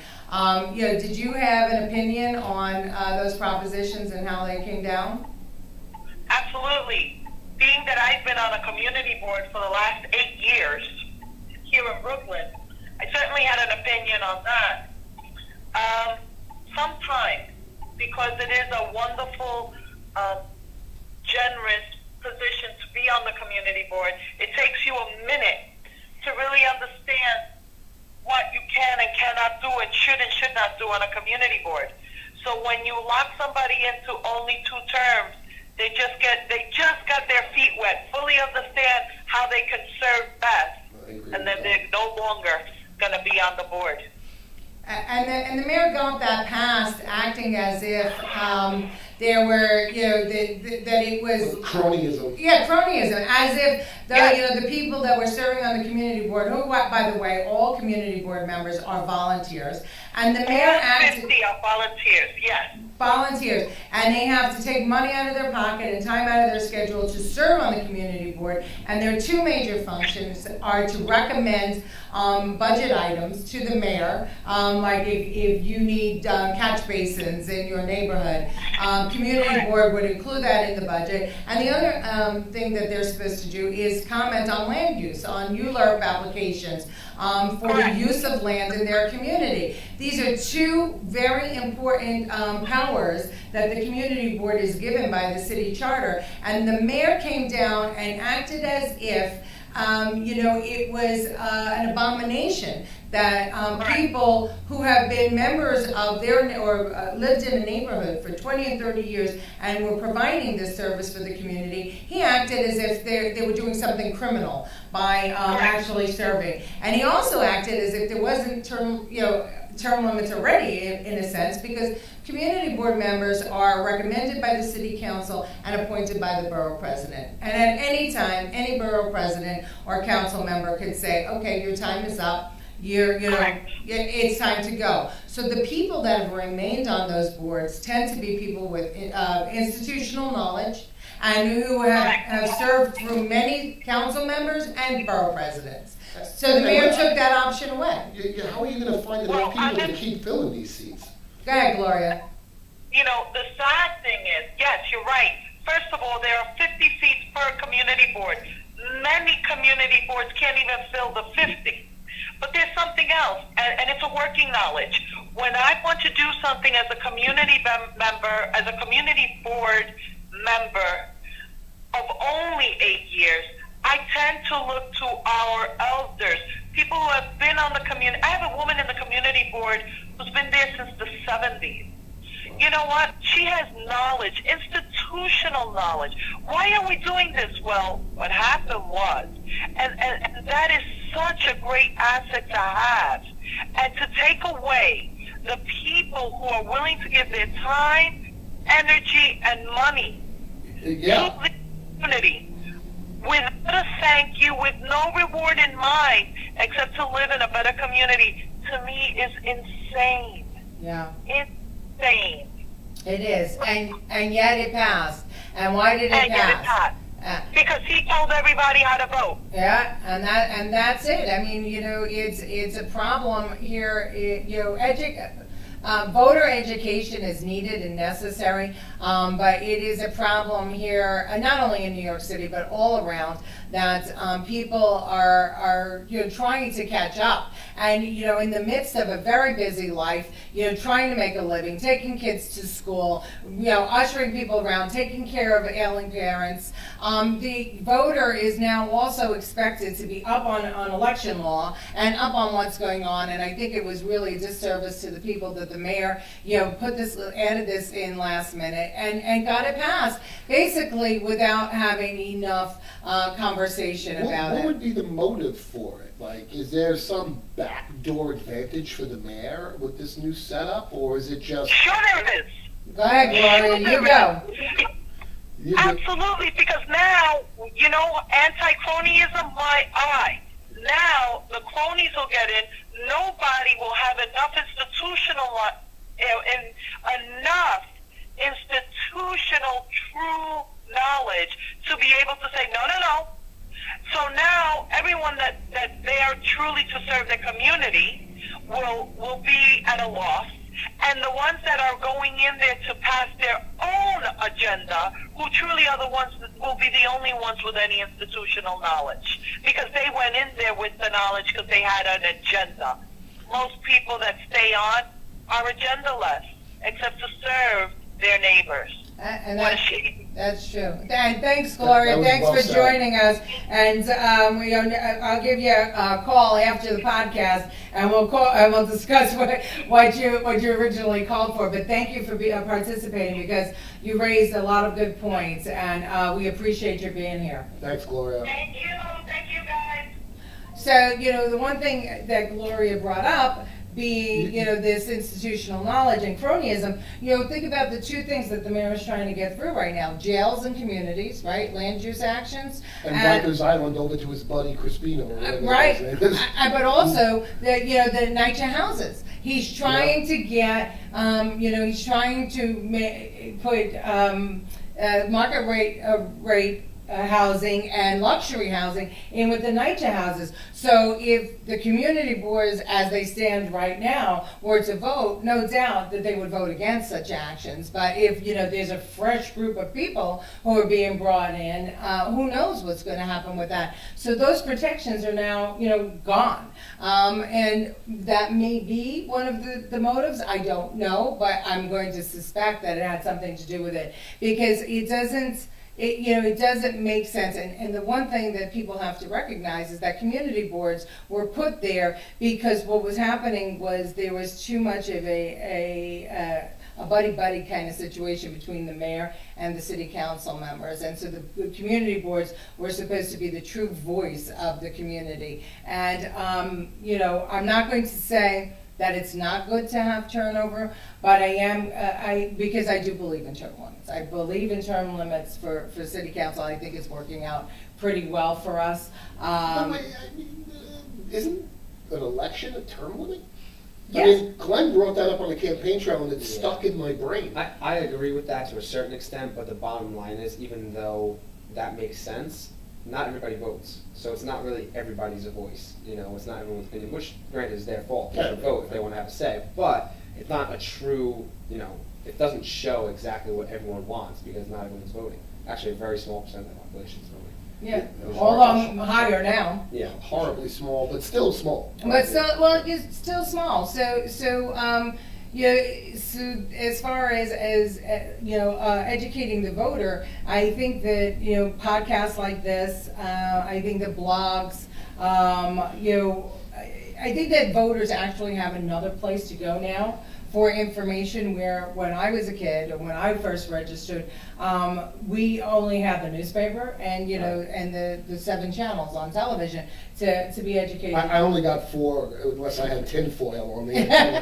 did you have an opinion on those propositions and how they came down? Absolutely. Being that I've been on a community board for the last 8 years here in Brooklyn, I certainly had an opinion on that. Sometimes, because it is a wonderful, generous position to be on the community board, it takes you a minute to really understand what you can and cannot do and should not do on a community board. So when you lock somebody into only 2 terms, they just got their feet wet, fully understand how they can serve best, and then they're no longer going to be on the board. And the mayor got that passed, acting as if there were, that it was cronyism. Yeah, cronyism, as if the people that were serving on the community board, who, by the way, all community board members are volunteers, and the mayor acted. 50 are volunteers, yes. Volunteers, and they have to take money out of their pocket and time out of their schedule to serve on the community board. And their 2 major functions are to recommend budget items to the mayor, like if you need catch basins in your neighborhood. Community board would include that in the budget. And the other thing that they're supposed to do is comment on land use, on ULURP applications for the use of land in their community. These are 2 very important powers that the community board is given by the city charter. And the mayor came down and acted as if it was an abomination that people who have been members of lived in a neighborhood for 20 and 30 years and were providing this service for the community, he acted as if they were doing something criminal by actually serving. And he also acted as if there wasn't term limits already, in a sense, because community board members are recommended by the city council and appointed by the borough president. And at any time, any borough president or council member could say, okay, your time is up. It's time to go. So the people that have remained on those boards tend to be people with institutional knowledge and who have served through many council members and borough presidents. So the mayor took that option away. How are you going to find enough people to keep filling these seats? Go ahead, Gloria. The sad thing is, yes, you're right. First of all, there are 50 seats per community board. Many community boards can't even fill the 50. But there's something else, and it's a working knowledge. When I want to do something as a community member, as a community board member of only 8 years, I tend to look to our elders, people who have been on the community. I have a woman in the community board who's been there since the 70s. You know what? She has knowledge, institutional institutional knowledge. Why are we doing this? Well, what happened was, and that is such a great asset to have, and to take away the people who are willing to give their time, energy, and money Yeah. to the community without a thank you, with no reward in mind except to live in a better community, to me is insane. Yeah, Insane. it is, and yet it passed. And why did it And yet it pass? passed. Because he told everybody how to vote. Yeah, and that's it. I mean, it's a problem here. Voter education is needed and necessary, but it is a problem here, not only in New York City but all around, that people are trying to catch up, and in the midst of a very busy life, trying to make a living, taking kids to school, ushering people around, taking care of ailing parents. The voter is now also expected to be up on election law and up on what's going on, and I think it was really a disservice to the people that the mayor, added this in last minute and got it passed, basically without having enough conversation about What it. would be the motive for it? Like, is there some backdoor advantage for the mayor with this new setup, or is it just? Sure there is. Go ahead, Gloria, you go. Absolutely, because now, anti-cronyism, my eye. Now, the cronies will get in. Nobody will have enough institutional true knowledge to be able to say, no. So now, everyone that they are truly to serve the community will be at a loss. And the ones that are going in there to pass their own agenda, who truly are the ones that will be the only ones with any institutional knowledge. Because they went in there with the knowledge because they had an agenda. Most people that stay on are agendaless, except to serve their neighbors. And What a shame. that's true. And thanks, Gloria. That was Thanks well for said. joining us. And I'll give you a call after the podcast, and we'll discuss what you originally called for. But thank you for participating, because you raised a lot of good points, and we appreciate your being here. Thanks, Gloria. Thank you guys. So the one thing that Gloria brought up, being, this institutional knowledge and cronyism, think about the two things that the mayor is trying to get through right now: jails and communities, right? Land use actions. And Rikers Island over to his buddy Crispino. or whatever Right, his name is. but also the NYCHA houses. He's trying to get, he's trying to put market rate housing and luxury housing in with the NYCHA houses. So if the community boards, as they stand right now, were to vote, no doubt that they would vote against such actions. But if, there's a fresh group of people who are being brought in, who knows what's going to happen with that. So those protections are now, gone. And that may be one of the motives. I don't know, but I'm going to suspect that it had something to do with it, because it doesn't make sense. And the one thing that people have to recognize is that community boards were put there because what was happening was there was too much of a buddy-buddy kind of situation between the mayor and the city council members. And so the community boards were supposed to be the true voice of the community. And, I'm not going to say that it's not good to have turnover, but because I do believe in term limits. I believe in term limits for city council. I think it's working out pretty well for us. Isn't an election a term limit? Yes. I mean, Glenn brought that up on the campaign trail, and it's stuck in my brain. I agree with that to a certain extent, but the bottom line is, even though that makes sense, not everybody votes. So it's not really everybody's a voice. It's not everyone's opinion, which granted is their fault. They should vote if they want to have a say. But it's not a true, it doesn't show exactly what everyone wants, because not everyone's voting. Actually, a very small percent of the population is voting. Yeah, although higher now. Yeah. Horribly small, but still small. But still, well, it's still small. So as far as educating the voter, I think that podcasts like this, I think that blogs, I think that voters actually have another place to go now for information, where when I was a kid, or when I first registered, we only had the newspaper and, and the 7 channels on television to be educated. I only got 4, unless I had tinfoil on the antenna.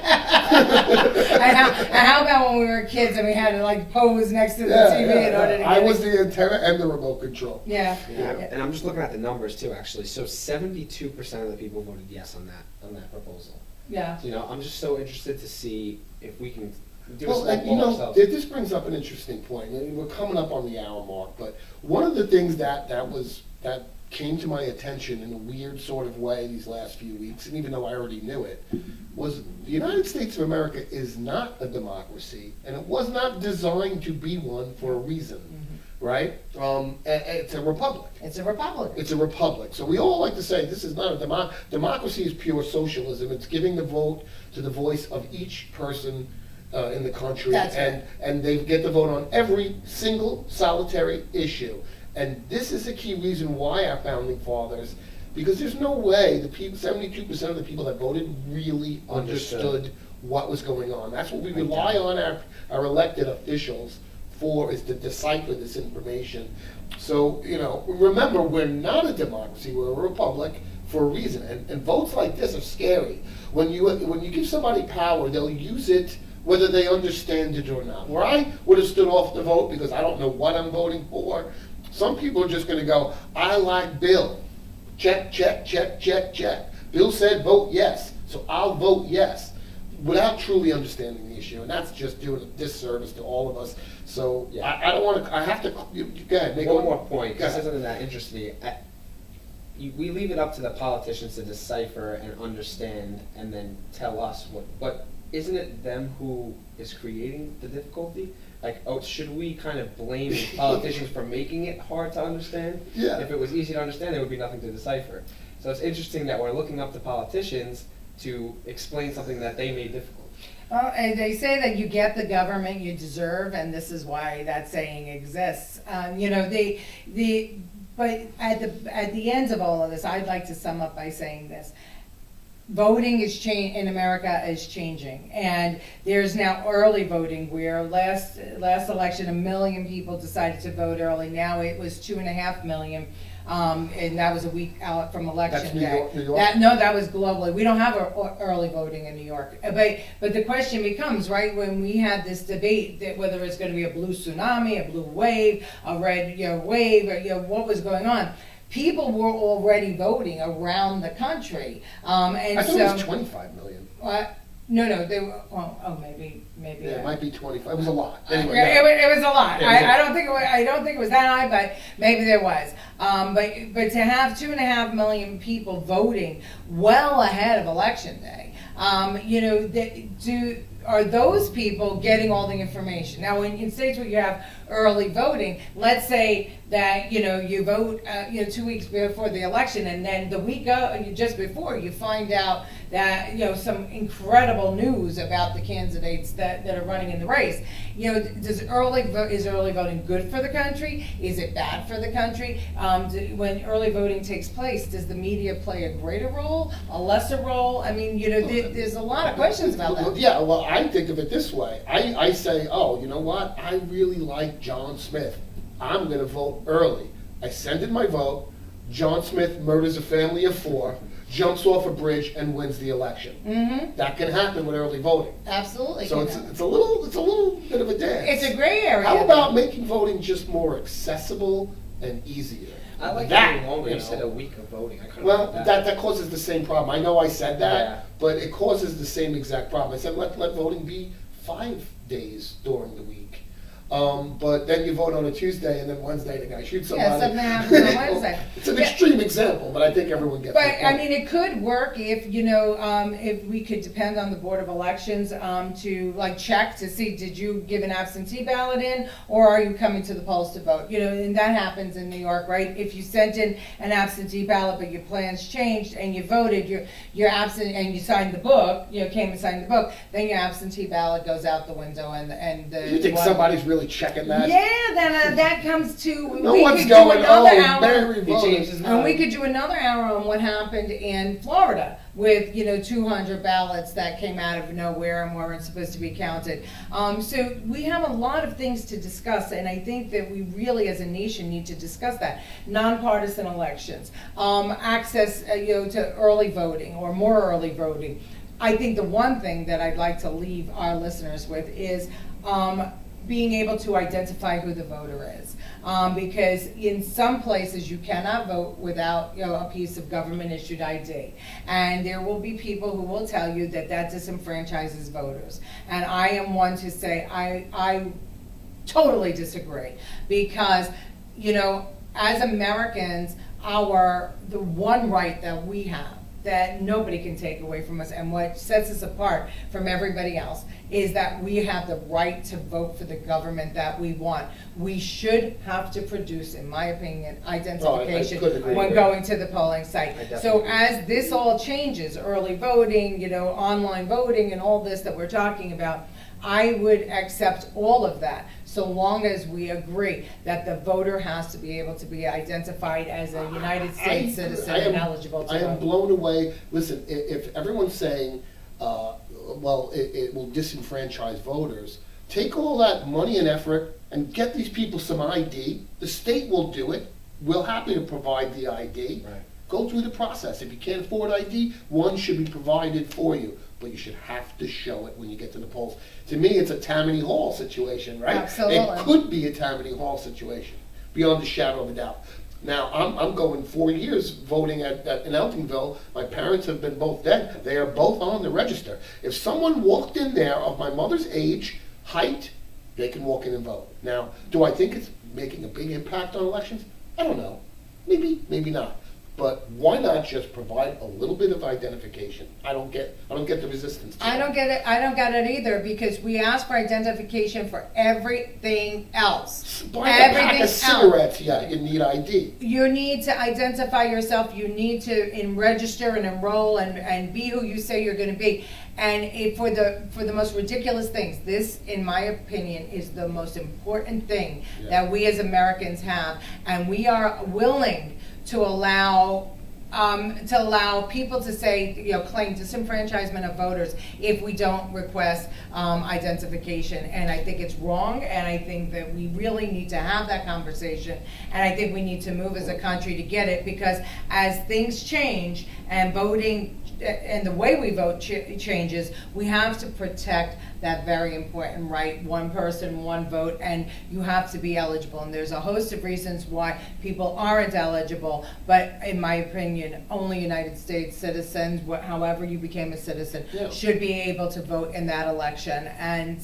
And how about when we were kids and we had to like pose next to the TV in order to get I was the antenna and the remote control. Yeah. And I'm just looking at the numbers too, actually. So 72% of the people voted yes on that proposal. Yeah. I'm just so interested to see if we can do a Well, small and poll ourselves. this brings up an interesting point. And we're coming up on the hour mark, but one of the things that came to my attention in a weird sort of way these last few weeks, and even though I already knew it, was the United States of America is not a democracy, and it was not designed to be one for a reason, right? It's a republic. It's a republic. It's a republic. So we all like to say this is not a democracy is pure socialism. It's giving the vote to the voice of each person in the country, That's right. and they get the vote on every single solitary issue. And this is a key reason why our founding fathers, because there's no way the people, 72% of the people that voted really understood what was going on. That's what we rely on our elected officials for, is to decipher this information. So, remember, we're not a democracy, we're a republic for a reason. And votes like this are scary. When you give somebody power, they'll use it whether they understand it or not. Where I would have stood off the vote because I don't know what I'm voting for, some people are just going to go, I like Bill. Check, check, check, check, check. Bill said vote yes, so I'll vote yes, without truly understanding the issue. And that's just doing a disservice to all of us. So I don't want to, I have to, go ahead, make one more point, Go because ahead. something that interests me. We leave it up to the politicians to decipher and understand and then tell us but isn't it them who is creating the difficulty? Like, should we kind of blame politicians for making it hard to understand? Yeah. If it was easy to understand, there would be nothing to decipher. So it's interesting that we're looking up to politicians to explain something that they made difficult. Well, and they say that you get the government you deserve, and this is why that saying exists. But at the end of all of this, I'd like to sum up by saying this. Voting in America is changing, and there's now early voting, where last election 1 million people decided to vote early. Now it was 2.5 million, and that was a week out from election day. New York? No, that was globally. We don't have early voting in New York. But the question becomes, right, when we had this debate that whether it's going to be a blue tsunami, a blue wave, a red wave, or what was going on. People were already voting around the country, and I thought it was 25 million. What? No, they were. Maybe. Yeah, it might be 25. It was a lot. Anyway, it was a lot. Yeah, I don't think it was that high, but maybe there was. But to have 2.5 million people voting well ahead of election day, are those people getting all the information? Now, in states where you have early voting, let's say that you vote 2 weeks before the election, and then the week just before you find out that some incredible news about the candidates that are running in the race. Is early voting good for the country? Is it bad for the country? When early voting takes place, does the media play a greater role, a lesser role? I mean, there's a lot of questions about that. Yeah, well, I think of it this way. I say, you know what? I really like John Smith. I'm going to vote early. I send in my vote. John Smith murders a family of 4, jumps off a bridge, and wins the election. Mm-hmm. That can happen with early voting. Absolutely. So it's a little bit of a dance. It's a gray area. How about making voting just more accessible and easier? I like that having longer. You said a week of voting. I kind of Well, like that causes the same problem. I know I said that, Yeah. but it causes the same exact problem. I said let voting be 5 days during the week. But then you vote on a Tuesday, and then Wednesday the guy shoots somebody. Yeah, something happens on Wednesday. It's an extreme example, but I think everyone gets But the point. I mean, it could work if if we could depend on the Board of Elections to check to see, did you give an absentee ballot in, or are you coming to the polls to vote? And that happens in New York, right? If you sent in an absentee ballot, but your plans changed and you voted, you're absent, and you signed the book, came and signed the book, then your absentee ballot goes out the window, and you think somebody's really really checking that? Yeah, then that comes to, No we one's could going, do another oh, hour. Mary He changed his voted. And we mind. could do another hour on what happened in Florida with, 200 ballots that came out of nowhere and weren't supposed to be counted. So we have a lot of things to discuss, and I think that we really, as a nation, need to discuss that. Nonpartisan elections, access, to early voting or more early voting. I think the one thing that I'd like to leave our listeners with is being able to identify who the voter is. Because in some places you cannot vote without a piece of government issued ID. And there will be people who will tell you that disenfranchises voters. And I am one to say I totally disagree, because as Americans, the one right that we have that nobody can take away from us, and what sets us apart from everybody else, is that we have the right to vote for the government that we want. We should have to produce, in my opinion, identification couldn't agree when more. going to the polling site. definitely So agree. as this all changes, early voting, online voting, and all this that we're talking about, I would accept all of that, so long as we agree that the voter has to be able to be identified as a United States citizen and eligible to I am vote. blown away. Listen, if everyone's saying, well, it will disenfranchise voters, take all that money and effort and get these people some ID. The state will do it. We're happy to provide the ID. Right. Go through the process. If you can't afford ID, one should be provided for you. But you should have to show it when you get to the polls. To me, it's a Tammany Hall situation, right? Absolutely. It could be a Tammany Hall situation, beyond a shadow of a doubt. Now, I'm going 4 years voting in Eltingville. My parents have been both dead. They are both on the register. If someone walked in there of my mother's age, height, they can walk in and vote. Now, do I think it's making a big impact on elections? I don't know. Maybe, maybe not. But why not just provide a little bit of identification? I don't get the resistance to I don't get it. I don't get it either, because we ask for identification for everything else. Buy a pack Everything of cigarettes, yeah, you need ID. You need to identify yourself. You need to register and enroll and be who you say you're going to be. And for the most ridiculous things, this, in my opinion, is the most important thing that we as Americans have, and we are willing to allow people to say, claim disenfranchisement of voters if we don't request identification. And I think it's wrong, and I think that we really need to have that conversation, and I think we need to move as a country to get it, because as things change and voting and the way we vote changes, we have to protect that very important right, one person, one vote, and you have to be eligible. And there's a host of reasons why people aren't eligible, but in my opinion, only United States citizens, however you became a citizen, should be able to vote in that election. And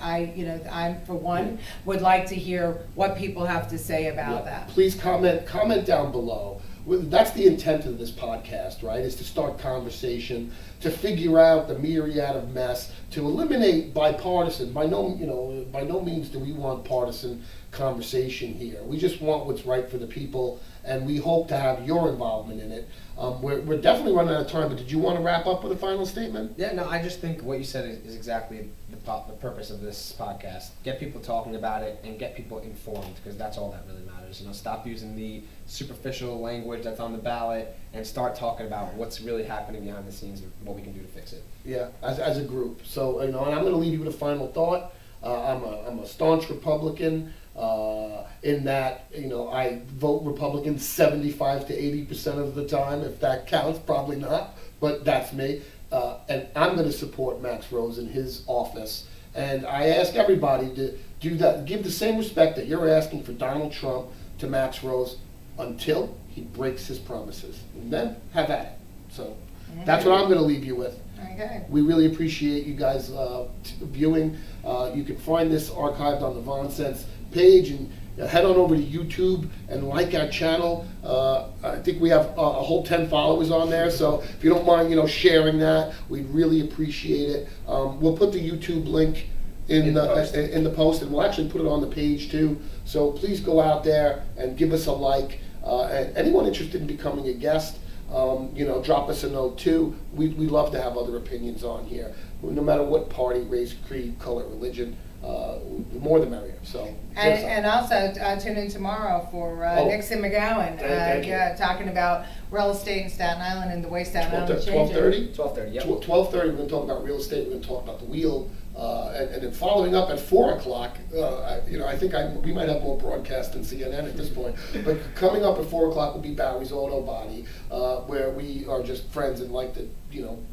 I for one would like to hear what people have to say about that. Please comment down below. That's the intent of this podcast, right? Is to start conversation, to figure out the myriad of mess, to eliminate bipartisan. By no means do we want partisan conversation here. We just want what's right for the people, and we hope to have your involvement in it. We're definitely running out of time, but did you want to wrap up with a final statement? Yeah, no, I just think what you said is exactly the purpose of this podcast. Get people talking about it and get people informed, because that's all that really matters. Stop using the superficial language that's on the ballot and start talking about what's really happening behind the scenes and what we can do to fix it. Yeah, as a group. So, and I'm going to leave you with a final thought. I'm a staunch Republican. In that, I vote Republican 75 to 80% of the time, if that counts, probably not, but that's me. And I'm going to support Max Rose in his office. And I ask everybody to do that, give the same respect that you're asking for Donald Trump to Max Rose until he breaks his promises. And then have at it. So that's what I'm going to leave you with. Okay. We really appreciate you guys viewing. You can find this archived on the VONSense page, and head on over to YouTube and like our channel. I think we have a whole 10 followers on there, so if you don't mind, sharing that, we'd really appreciate it. We'll put the YouTube link in the post, and we'll actually put it on the page too. So please go out there and give us a like. And anyone interested in becoming a guest, drop us a note too. We love to have other opinions on here, no matter what party, race, creed, color, religion. the more the merrier. So. And also tune in tomorrow for Nixon McGowan, Thank you. talking about real estate in Staten Island and the way Staten Island is changing. 12:30? 12:30, yep. 12:30, we're going to talk about real estate, we're going to talk about the wheel, and then following up at 4 o'clock, I think we might have more broadcast than CNN at this point, but coming up at 4 o'clock will be Barry's Auto Body, where we are just friends and like to,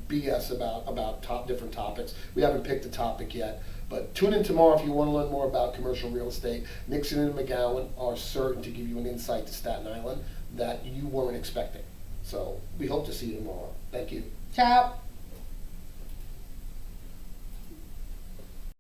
BS about different topics. We haven't picked a topic yet, but tune in tomorrow if you want to learn more about commercial real estate. Nixon and McGowan are certain to give you an insight to Staten Island that you weren't expecting. So we hope to see you tomorrow. Thank you. Ciao.